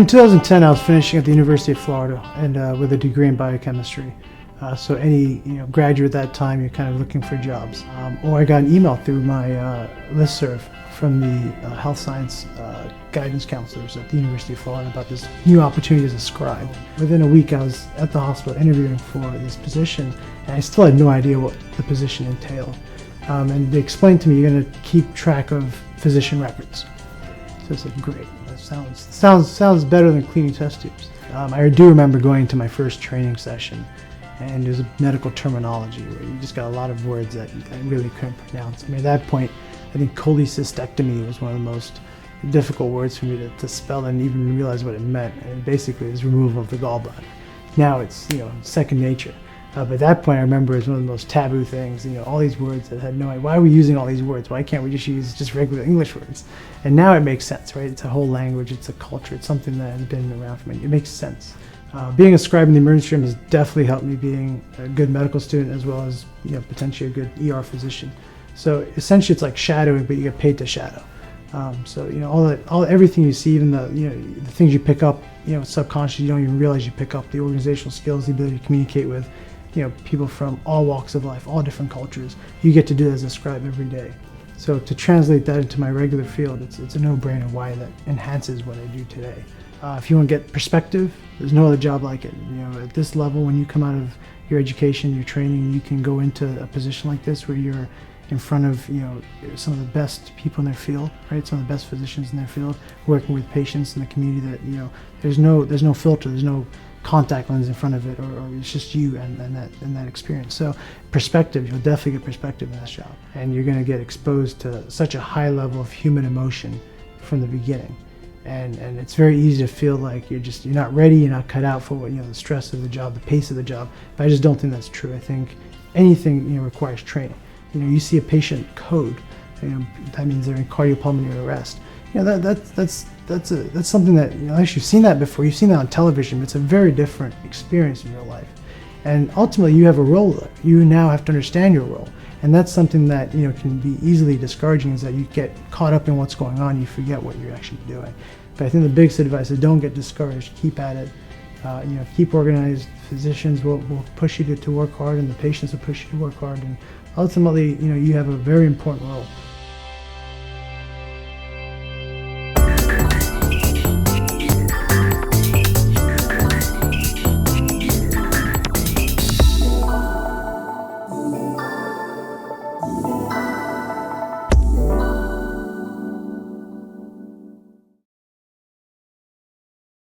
in 2010, I was finishing at the University of Florida and with a degree in biochemistry. So any graduate at that time, you're kind of looking for jobs. Or I got an email through my listserv from the health science guidance counselors at the University of Florida about this new opportunity as a scribe. Within a week, I was at the hospital interviewing for this position, and I still had no idea what the position entailed. And they explained to me, you're going to keep track of physician records. So I said, great, that sounds better than cleaning test tubes. I do remember going to my first training session, and there's a medical terminology where you just got a lot of words that I really couldn't pronounce. I mean, at that point, I think cholecystectomy was one of the most difficult words for me to spell and even realize what it meant. And basically, it's removal of the gallbladder. Now it's second nature. But at that point, I remember it was one of the most taboo things. All these words that had no idea. Why are we using all these words? Why can't we just use just regular English words? And now it makes sense, right? It's a whole language. It's a culture. It's something that has been around for me. It makes sense. Being a scribe in the emergency room has definitely helped me being a good medical student as well as potentially a good ER physician. So essentially, it's like shadowing, but you get paid to shadow. Everything you see, even the things you pick up, subconsciously, you don't even realize you pick up. The organizational skills, the ability to communicate with people from all walks of life, all different cultures. You get to do that as a scribe every day. So to translate that into my regular field, it's a no-brainer why that enhances what I do today. If you want to get perspective, there's no other job like it. At this level, when you come out of your education, your training, you can go into a position like this where you're in front of some of the best people in their field, right? Some of the best physicians in their field, working with patients in the community. That there's no filter, there's no contact lens in front of it, or it's just you and that experience. So perspective, you'll definitely get perspective in this job, and you're going to get exposed to such a high level of human emotion from the beginning. And it's very easy to feel like you're not ready, you're not cut out for the stress of the job, the pace of the job. But I just don't think that's true. I think anything requires training. You see a patient code, that means they're in cardiopulmonary arrest. That's something that unless you've seen that before, you've seen that on television, but it's a very different experience in real life. And ultimately, you have a role there. You now have to understand your role. And that's something that can be easily discouraging, is that you get caught up in what's going on, you forget what you're actually doing. But I think the biggest advice is don't get discouraged, keep at it. Keep organized. Physicians will push you to work hard, and the patients will push you to work hard. And ultimately, you have a very important role.